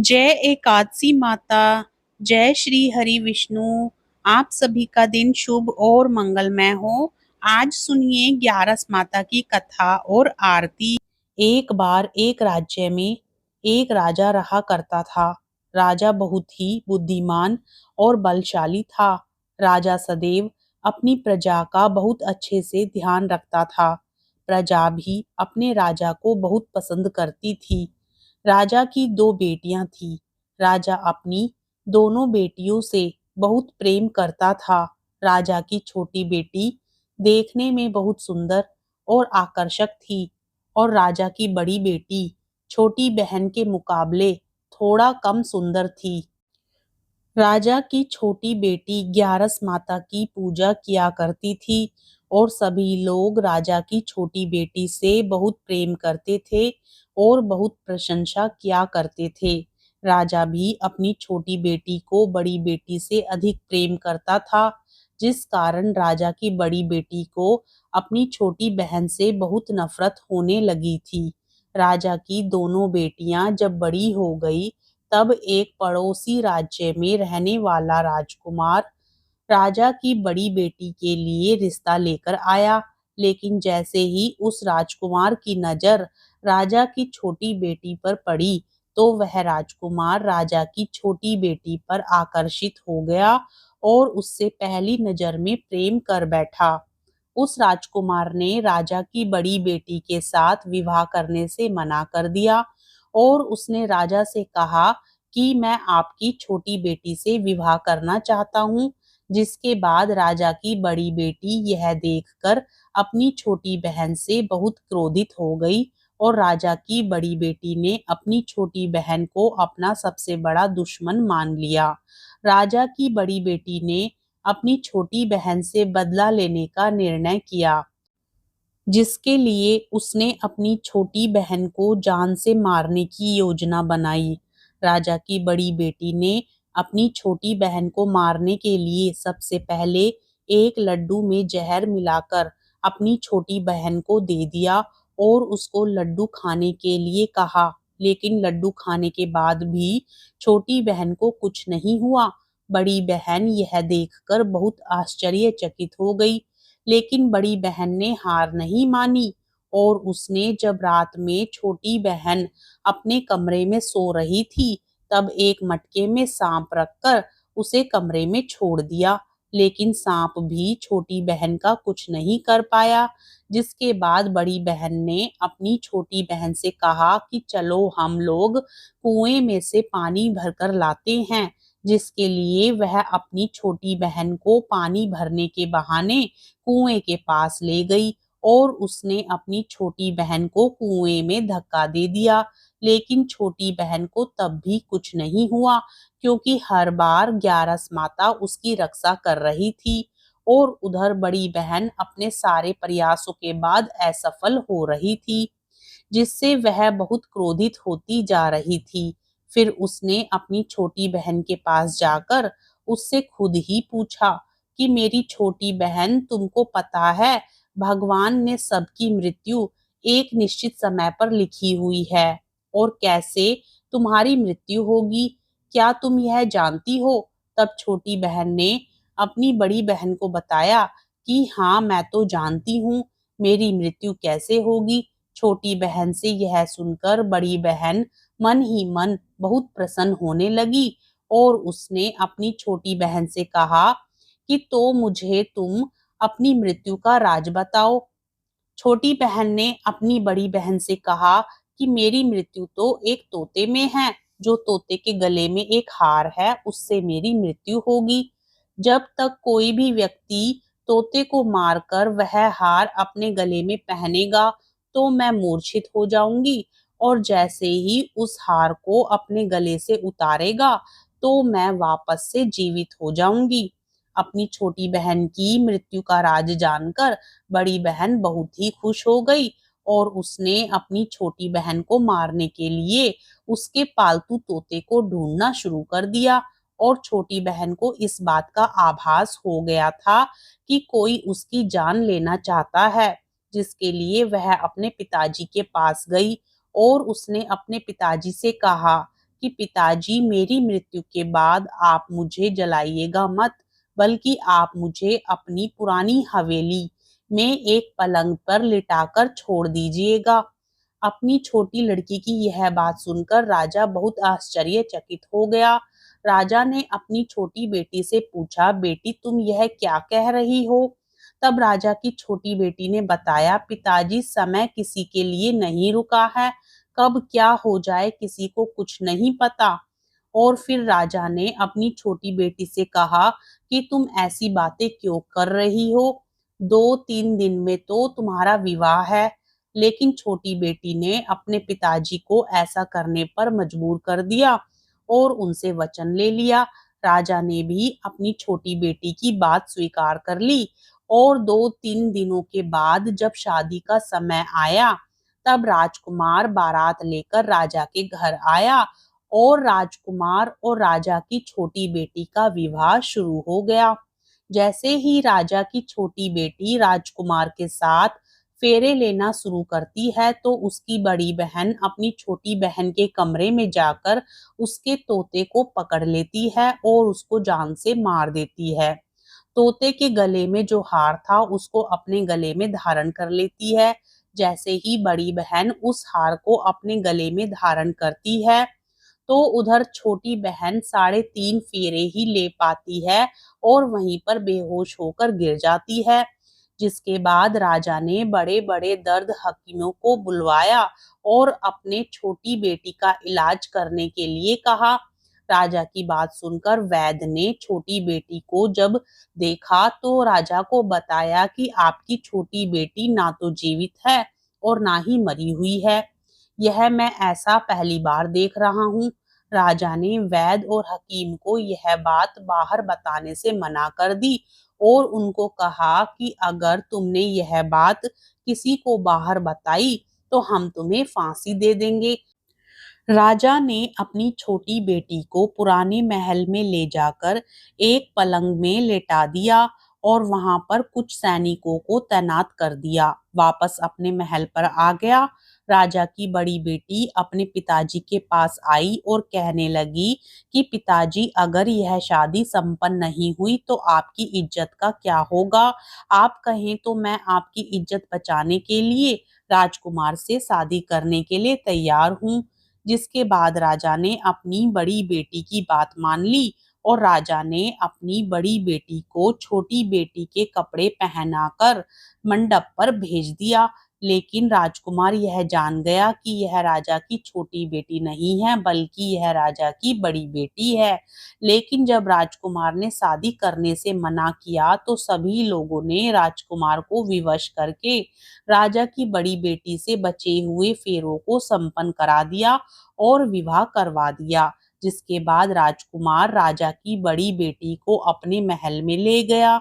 जय एकादशी माता। जय श्री हरि विष्णु। आप सभी का दिन शुभ और मंगलमय हो। आज सुनिए 11 माता की कथा और आरती। एक बार एक राज्य में एक राजा रहा करता था। राजा बहुत ही बुद्धिमान और बलशाली था। राजा सदैव अपनी प्रजा का बहुत अच्छे से ध्यान रखता था। प्रजा भी अपने राजा को बहुत पसंद करती थी। राजा की दो बेटियां थीं। राजा अपनी दोनों बेटियों से बहुत प्रेम करता था। राजा की छोटी बेटी देखने में बहुत सुंदर और आकर्षक थी और राजा की बड़ी बेटी छोटी बहन के मुकाबले थोड़ा कम सुंदर थी। राजा की छोटी बेटी 11 माता की पूजा किया करती थी और सभी लोग राजा की छोटी बेटी से बहुत प्रेम करते थे और बहुत प्रशंसा किया करते थे। राजा भी अपनी छोटी बेटी को बड़ी बेटी से अधिक प्रेम करता था, जिस कारण राजा की बड़ी बेटी को अपनी छोटी बहन से बहुत नफरत होने लगी थी। राजा की दोनों बेटियां जब बड़ी हो गई, तब एक पड़ोसी राज्य में रहने वाला राजकुमार राजा की बड़ी बेटी के लिए रिश्ता लेकर आया। लेकिन जैसे ही उस राजकुमार की नजर राजा की छोटी बेटी पर पड़ी, तो वह राजकुमार राजा की छोटी बेटी पर आकर्षित हो गया और उससे पहली नजर में प्रेम कर बैठा। उस राजकुमार ने राजा की बड़ी बेटी के साथ विवाह करने से मना कर दिया और उसने राजा से कहा कि मैं आपकी छोटी बेटी से विवाह करना चाहता हूँ। जिसके बाद राजा की बड़ी बेटी यह देखकर अपनी छोटी बहन से बहुत क्रोधित हो गई और राजा की बड़ी बेटी ने अपनी छोटी बहन को अपना सबसे बड़ा दुश्मन मान लिया। राजा की बड़ी बेटी ने अपनी छोटी बहन से बदला लेने का निर्णय किया, जिसके लिए उसने अपनी छोटी बहन को जान से मारने की योजना बनाई। राजा की बड़ी बेटी ने अपनी छोटी बहन को मारने के लिए सबसे पहले एक लड्डू में जहर मिलाकर अपनी छोटी बहन को दे दिया और उसको लड्डू खाने के लिए कहा। लेकिन लड्डू खाने के बाद भी छोटी बहन को कुछ नहीं हुआ। बड़ी बहन यह देखकर बहुत आश्चर्यचकित हो गई, लेकिन बड़ी बहन ने हार नहीं मानी और उसने जब रात में छोटी बहन अपने कमरे में सो रही थी, तब एक मटके में सांप रखकर उसे कमरे में छोड़ दिया। लेकिन सांप भी छोटी बहन का कुछ नहीं कर पाया। जिसके बाद बड़ी बहन ने अपनी छोटी बहन से कहा कि चलो हम लोग कुएं में से पानी भरकर लाते हैं, जिसके लिए वह अपनी छोटी बहन को पानी भरने के बहाने कुएं के पास ले गई और उसने अपनी छोटी बहन को कुएं में धक्का दे दिया। लेकिन छोटी बहन को तब भी कुछ नहीं हुआ, क्योंकि हर बार 11 माता उसकी रक्षा कर रही थी और उधर बड़ी बहन अपने सारे प्रयासों के बाद असफल हो रही थी, जिससे वह बहुत क्रोधित होती जा रही थी। फिर उसने अपनी छोटी बहन के पास जाकर उससे खुद ही पूछा कि मेरी छोटी बहन, तुमको पता है भगवान ने सबकी मृत्यु एक निश्चित समय पर लिखी हुई है और कैसे तुम्हारी मृत्यु होगी, क्या तुम यह जानती हो? तब छोटी बहन ने अपनी बड़ी बहन को बताया कि हाँ, मैं तो जानती हूँ मेरी मृत्यु कैसे होगी। छोटी बहन से यह सुनकर बड़ी बहन मन ही मन बहुत प्रसन्न होने लगी और उसने अपनी छोटी बहन से कहा कि तो मुझे तुम अपनी मृत्यु का राज बताओ। छोटी बहन ने अपनी बड़ी बहन से कहा कि मेरी मृत्यु तो एक तोते में है, जो तोते के गले में एक हार है, उससे मेरी मृत्यु होगी। जब तक कोई भी व्यक्ति तोते को मारकर वह हार अपने गले में पहनेगा, तो मैं मूर्छित हो जाऊंगी और जैसे ही उस हार को अपने गले से उतारेगा, तो मैं वापस से जीवित हो जाऊंगी। अपनी छोटी बहन की मृत्यु का राज जानकर बड़ी बहन बहुत ही खुश हो गई और उसने अपनी छोटी बहन को मारने के लिए उसके पालतू तोते को ढूंढना शुरू कर दिया और छोटी बहन को इस बात का आभास हो गया था कि कोई उसकी जान लेना चाहता है, जिसके लिए वह अपने पिताजी के पास गई और उसने अपने पिताजी से कहा कि पिताजी, मेरी मृत्यु के बाद आप मुझे जलाइएगा मत, बल्कि आप मुझे अपनी पुरानी हवेली में एक पलंग पर लिटाकर छोड़ दीजिएगा। अपनी छोटी लड़की की यह बात सुनकर राजा बहुत आश्चर्यचकित हो गया। राजा ने अपनी छोटी बेटी से पूछा, बेटी, तुम यह क्या कह रही हो? तब राजा की छोटी बेटी ने बताया, पिताजी, समय किसी के लिए नहीं रुका है, कब क्या हो जाए किसी को कुछ नहीं पता। और फिर राजा ने अपनी छोटी बेटी से कहा कि तुम ऐसी बातें क्यों कर रही हो? 2-3 दिन में तो तुम्हारा विवाह है। लेकिन छोटी बेटी ने अपने पिताजी को ऐसा करने पर मजबूर कर दिया और उनसे वचन ले लिया। राजा ने भी अपनी छोटी बेटी की बात स्वीकार कर ली और 2-3 दिनों के बाद जब शादी का समय आया, तब राजकुमार बारात लेकर राजा के घर आया और राजकुमार और राजा की छोटी बेटी का विवाह शुरू हो गया। जैसे ही राजा की छोटी बेटी राजकुमार के साथ फेरे लेना शुरू करती है, तो उसकी बड़ी बहन अपनी छोटी बहन के कमरे में जाकर उसके तोते को पकड़ लेती है और उसको जान से मार देती है। तोते के गले में जो हार था उसको अपने गले में धारण कर लेती है। जैसे ही बड़ी बहन उस हार को अपने गले में धारण करती है, तो उधर छोटी बहन 3.5 फेरे ही ले पाती है और वहीं पर बेहोश होकर गिर जाती है। जिसके बाद राजा ने बड़े-बड़े दर्द हकीमों को बुलवाया और अपने छोटी बेटी का इलाज करने के लिए कहा। राजा की बात सुनकर वैद्य ने छोटी बेटी को जब देखा, तो राजा को बताया कि आपकी छोटी बेटी ना तो जीवित है और ना ही मरी हुई है। यह मैं ऐसा पहली बार देख रहा हूँ। राजा ने वैद्य और हकीम को यह बात बाहर बताने से मना कर दी और उनको कहा कि अगर तुमने यह बात किसी को बाहर बताई तो हम तुम्हें फांसी दे देंगे। राजा ने अपनी छोटी बेटी को पुराने महल में ले जाकर एक पलंग में लेटा दिया और वहां पर कुछ सैनिकों को तैनात कर दिया। वापस अपने महल पर आ गया। राजा की बड़ी बेटी अपने पिताजी के पास आई और कहने लगी कि पिताजी, अगर यह शादी संपन्न नहीं हुई तो आपकी इज्जत का क्या होगा? आप कहें तो मैं आपकी इज्जत बचाने के लिए राजकुमार से शादी करने के लिए तैयार हूँ। जिसके बाद राजा ने अपनी बड़ी बेटी की बात मान ली और राजा ने अपनी बड़ी बेटी को छोटी बेटी के कपड़े पहनाकर मंडप पर भेज दिया। लेकिन राजकुमार यह जान गया कि यह राजा की छोटी बेटी नहीं है, बल्कि यह राजा की बड़ी बेटी है। लेकिन जब राजकुमार ने शादी करने से मना किया, तो सभी लोगों ने राजकुमार को विवश करके राजा की बड़ी बेटी से बचे हुए फेरों को संपन्न करा दिया और विवाह करवा दिया। जिसके बाद राजकुमार राजा की बड़ी बेटी को अपने महल में ले गया।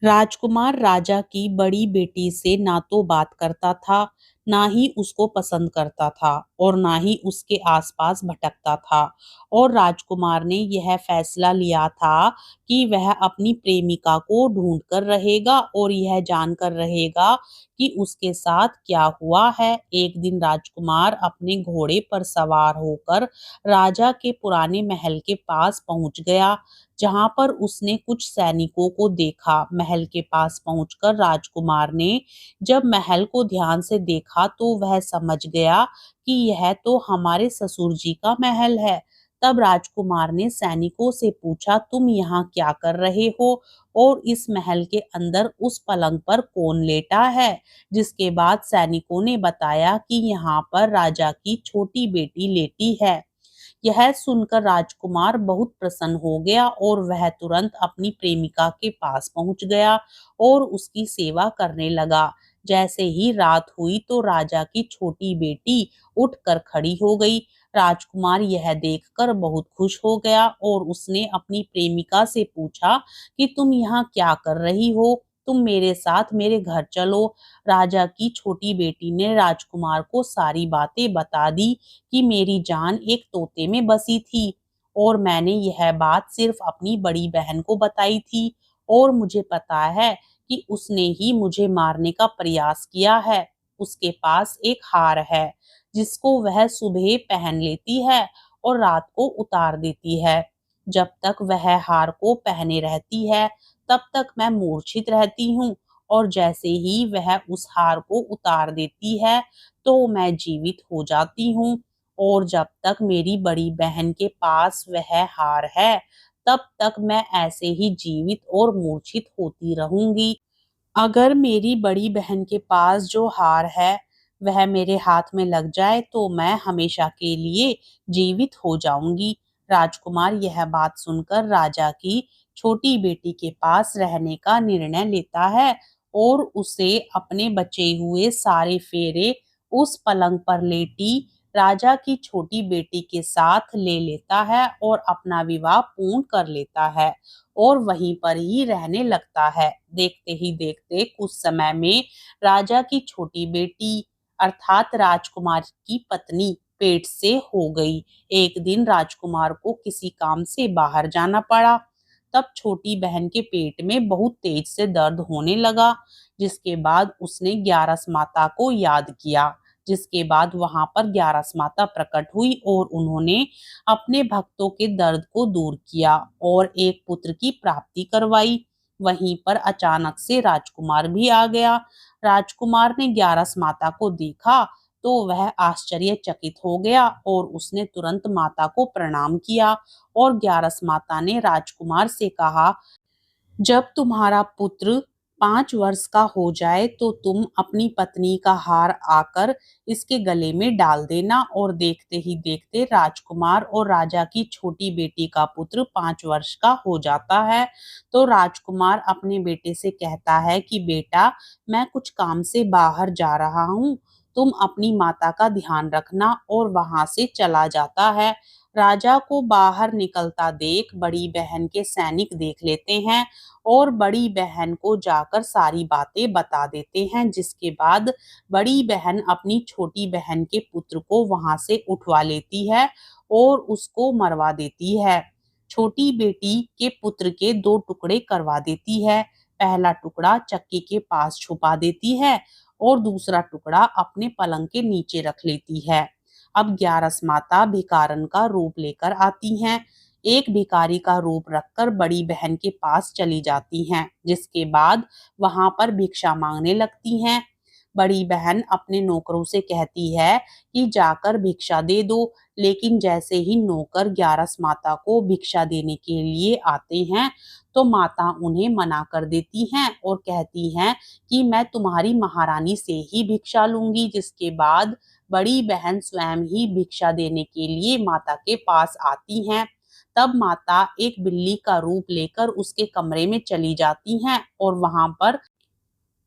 राजकुमार राजा की बड़ी बेटी से ना तो बात करता था, ना ही उसको पसंद करता था और ना ही उसके आसपास भटकता था। और राजकुमार ने यह फैसला लिया था कि वह अपनी प्रेमिका को ढूंढ कर रहेगा और यह जानकर रहेगा कि उसके साथ क्या हुआ है। एक दिन राजकुमार अपने घोड़े पर सवार होकर राजा के पुराने महल के पास पहुंच गया, जहां पर उसने कुछ सैनिकों को देखा। महल के पास पहुंचकर राजकुमार ने जब महल को ध्यान से देखा, तो वह समझ गया कि यह तो हमारे ससुर जी का महल है। तब राजकुमार ने सैनिकों से पूछा, तुम यहाँ क्या कर रहे हो और इस महल के अंदर उस पलंग पर कौन लेटा है? जिसके बाद सैनिकों ने बताया कि यहाँ पर राजा की छोटी बेटी लेटी है। यह सुनकर राजकुमार बहुत प्रसन्न हो गया और वह तुरंत अपनी प्रेमिका के पास पहुंच गया और उसकी सेवा करने लगा। जैसे ही रात हुई, तो राजा की छोटी बेटी उठकर खड़ी हो गई। राजकुमार यह देखकर बहुत खुश हो गया और उसने अपनी प्रेमिका से पूछा कि तुम यहाँ क्या कर रही हो? तुम मेरे साथ मेरे घर चलो। राजा की छोटी बेटी ने राजकुमार को सारी बातें बता दी कि मेरी जान एक तोते में बसी थी और मैंने यह बात सिर्फ अपनी बड़ी बहन को बताई थी और मुझे पता है कि उसने ही मुझे मारने का प्रयास किया है। उसके पास एक हार है जिसको वह सुबह पहन लेती है और रात को उतार देती है। जब तक वह हार को पहने रहती है तब तक मैं मूर्छित रहती हूँ, और जैसे ही वह उस हार को उतार देती है तो मैं जीवित हो जाती हूँ। और जब तक मेरी बड़ी बहन के पास वह हार है तब तक मैं ऐसे ही जीवित और मूर्छित होती रहूंगी। अगर मेरी बड़ी बहन के पास जो हार है वह मेरे हाथ में लग जाए तो मैं हमेशा के लिए जीवित हो जाऊंगी। राजकुमार यह बात सुनकर राजा की छोटी बेटी के पास रहने का निर्णय लेता है और उसे अपने बचे हुए सारे फेरे उस पलंग पर लेटी राजा की छोटी बेटी के साथ ले लेता है और अपना विवाह पूर्ण कर लेता है और वहीं पर ही रहने लगता है। देखते ही देखते कुछ समय में राजा की छोटी बेटी अर्थात राजकुमार की पत्नी पेट से हो गई। एक दिन राजकुमार को किसी काम से बाहर जाना पड़ा। तब छोटी बहन के पेट में बहुत तेज से दर्द होने लगा, जिसके बाद उसने ग्यारस माता को याद किया। जिसके बाद वहां पर ग्यारस माता प्रकट हुई और उन्होंने अपने भक्तों के दर्द को दूर किया और एक पुत्र की प्राप्ति करवाई। वहीं पर अचानक से राजकुमार भी आ गया। राजकुमार ने ग्यारस माता को देखा तो वह आश्चर्यचकित हो गया और उसने तुरंत माता को प्रणाम किया। और ग्यारस माता ने राजकुमार से कहा, जब तुम्हारा पुत्र 5 वर्ष का हो जाए तो तुम अपनी पत्नी का हार आकर इसके गले में डाल देना। और देखते ही देखते राजकुमार और राजा की छोटी बेटी का पुत्र 5 वर्ष का हो जाता है। तो राजकुमार अपने बेटे से कहता है कि बेटा, मैं कुछ काम से बाहर जा रहा हूँ, तुम अपनी माता का ध्यान रखना, और वहां से चला जाता है। राजा को बाहर निकलता देख बड़ी बहन के सैनिक देख लेते हैं और बड़ी बहन को जाकर सारी बातें बता देते हैं। जिसके बाद बड़ी बहन अपनी छोटी बहन के पुत्र को वहां से उठवा लेती है और उसको मरवा देती है। छोटी बेटी के पुत्र के 2 टुकड़े करवा देती है। पहला टुकड़ा चक्की के पास छुपा देती है और दूसरा टुकड़ा अपने पलंग के नीचे रख लेती है। अब ग्यारस माता भिखारन का रूप लेकर आती हैं। एक भिखारी का रूप रखकर बड़ी बहन के पास चली जाती हैं, जिसके बाद वहां पर भिक्षा मांगने लगती हैं। बड़ी बहन अपने नौकरों से कहती है कि जाकर भिक्षा दे दो, लेकिन जैसे ही नौकर ग्यारस माता को भिक्षा देने के लिए आते हैं तो माता उन्हें मना कर देती हैं और कहती हैं कि मैं तुम्हारी महारानी से ही भिक्षा लूंगी। जिसके बाद बड़ी बहन स्वयं ही भिक्षा देने के लिए माता के पास आती हैं। तब माता एक बिल्ली का रूप लेकर उसके कमरे में चली जाती हैं और वहां पर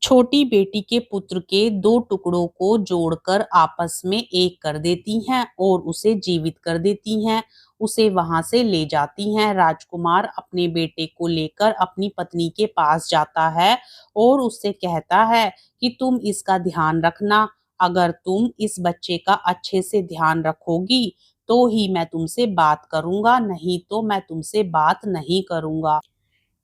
छोटी बेटी के पुत्र के 2 टुकड़ों को जोड़कर आपस में एक कर देती हैं और उसे जीवित कर देती हैं। उसे वहां से ले जाती हैं। राजकुमार अपने बेटे को लेकर अपनी पत्नी के पास जाता है और उससे कहता है कि तुम इसका ध्यान रखना। अगर तुम इस बच्चे का अच्छे से ध्यान रखोगी तो ही मैं तुमसे बात करूंगा, नहीं तो मैं तुमसे बात नहीं करूंगा।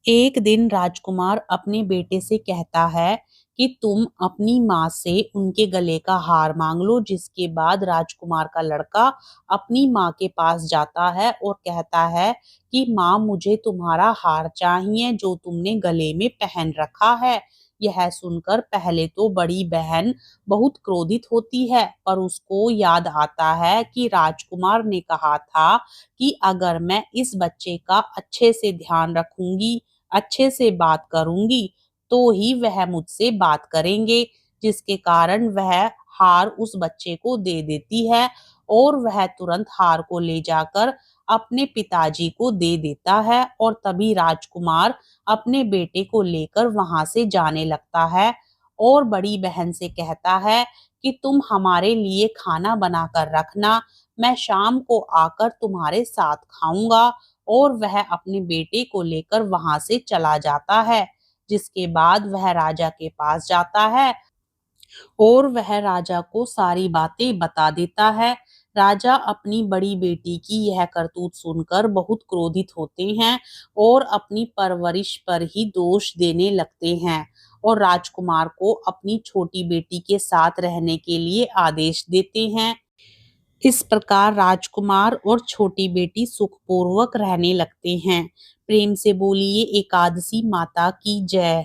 एक दिन राजकुमार अपने बेटे से कहता है कि तुम अपनी माँ से उनके गले का हार मांग लो। जिसके बाद राजकुमार का लड़का अपनी माँ के पास जाता है और कहता है कि माँ, मुझे तुम्हारा हार चाहिए जो तुमने गले में पहन रखा है। यह सुनकर पहले तो बड़ी बहन बहुत क्रोधित होती है, पर उसको याद आता है कि राजकुमार ने कहा था कि अगर मैं इस बच्चे का अच्छे से ध्यान रखूंगी, अच्छे से बात करूंगी, तो ही वह मुझसे बात करेंगे। जिसके कारण वह हार उस बच्चे को दे देती है और वह तुरंत हार को ले जाकर अपने पिताजी को दे देता है। और तभी राजकुमार अपने बेटे को लेकर वहां से जाने लगता है और बड़ी बहन से कहता है कि तुम हमारे लिए खाना बनाकर रखना, मैं शाम को आकर तुम्हारे साथ खाऊंगा। और वह अपने बेटे को लेकर वहां से चला जाता है। जिसके बाद वह राजा के पास जाता है और वह राजा को सारी बातें बता देता है। राजा अपनी बड़ी बेटी की यह करतूत सुनकर बहुत क्रोधित होते हैं और अपनी परवरिश पर ही दोष देने लगते हैं और राजकुमार को अपनी छोटी बेटी के साथ रहने के लिए आदेश देते हैं। इस प्रकार राजकुमार और छोटी बेटी सुखपूर्वक रहने लगते हैं। प्रेम से बोलिए एकादशी माता की जय।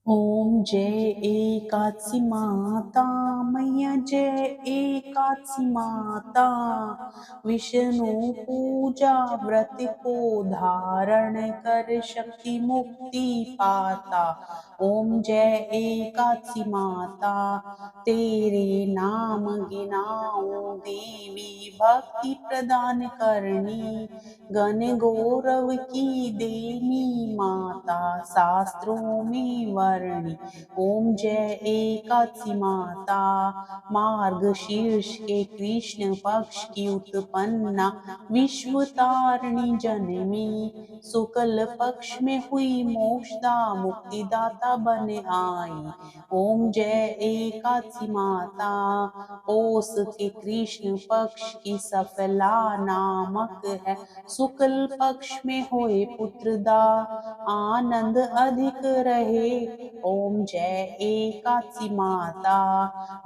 ओम जय एकादशी माता मैया जय एकादशी माता। विष्णु पूजा व्रत को धारण कर शक्ति मुक्ति पाता। ओम जय एकादशी माता तेरे नाम गिनाऊं देवी भक्ति प्रदान करनी। गण गौरव की देनी माता शास्त्रों में वर्णी। ओम जय एकादशी माता मार्ग शीर्ष के कृष्ण पक्ष की उत्पन्ना विश्व तारिणी जननी। शुक्ल पक्ष में हुई मोक्षदा मुक्तिदाता बन आई। ओम जय एकादशी माता पौष के कृष्ण पक्ष की सफला नामक है। शुक्ल पक्ष में होए पुत्रदा आनंद अधिक रहे। ओम जय एकादशी माता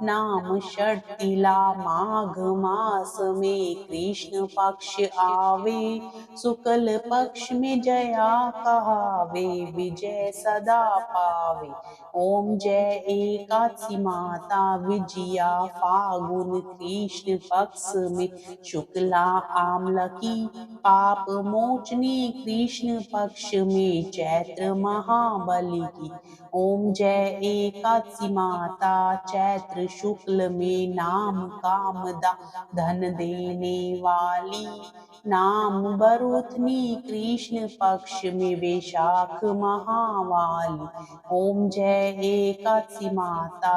नाम षटतिला माघ मास में कृष्ण पक्ष आवे। शुक्ल पक्ष में जया कहावे विजय सदा पावे। ओम जय एकादशी माता विजया फागुन कृष्ण पक्ष में शुक्ला आमलकी पाप मोचनी कृष्ण पक्ष में चैत्र महाबली की। ओम जय एकादशी माता चैत्र शुक्ल में नाम कामदा धन देने वाली। नाम बरुथनी कृष्ण पक्ष में वैशाख महावाली। ओम जय एकादशी माता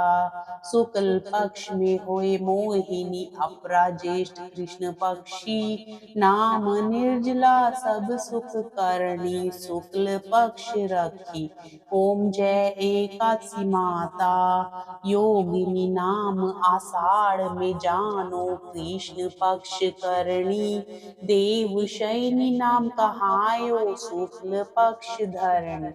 शुक्ल पक्ष में होए मोहिनी अपरा ज्येष्ठ कृष्ण पक्षी। नाम निर्जला सब सुख करणी शुक्ल पक्ष रखी। ओम जय एकादशी माता योगिनी नाम आषाढ़ में जानो कृष्ण पक्ष करणी। देव शयनी नाम कहायो शुक्ल पक्ष धरणी।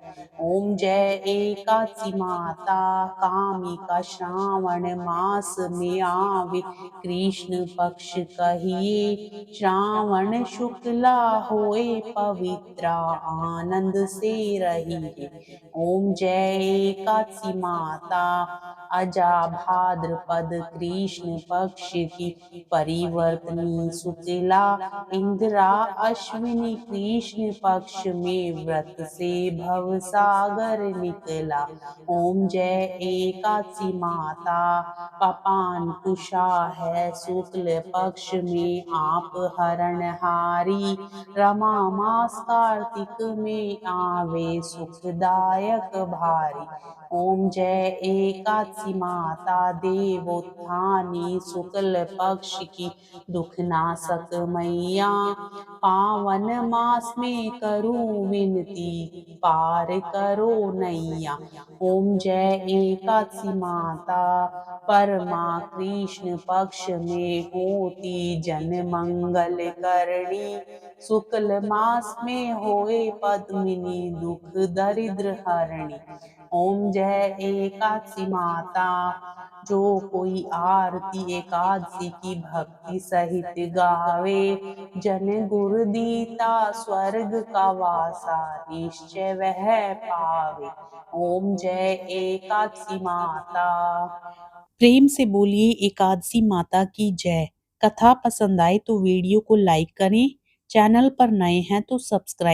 ओम जय एकादशी माता कामिका श्रावण मास में आवे कृष्ण पक्ष कहिए। श्रावण शुक्ला होए पवित्रा आनंद से रहिए। ओम जय एकादशी माता अजा भाद्रपद कृष्ण पक्ष की परिवर्तनी शुक्ला इंदिरा अश्विनी कृष्ण पक्ष में व्रत से भव सागर निकला। ओम जय एकादशी माता पापान कुशा है शुक्ल पक्ष में आप हरणहारी। रमा मास कार्तिक में आवे सुखदायक भारी। ओम जय एकादशी माता देवोत्थानी शुक्ल पक्ष की दुखनाशक मैया। पावन मास में करूं विनती पार करो नैया। ओम जय एकादशी माता परमा कृष्ण पक्ष में होती जन मंगल करणी। शुक्ल मास में होए पद्मिनी दुख दरिद्र हरणी। ओम जय एकादशी माता जो कोई आरती एकादशी की भक्ति सहित गावे। जन गुरु दीता स्वर्ग का वासा निश्चय वह पावे। ओम जय एकादशी माता। प्रेम से बोलिए एकादशी माता की जय। कथा पसंद आए तो वीडियो को लाइक करें। चैनल पर नए हैं तो सब्सक्राइब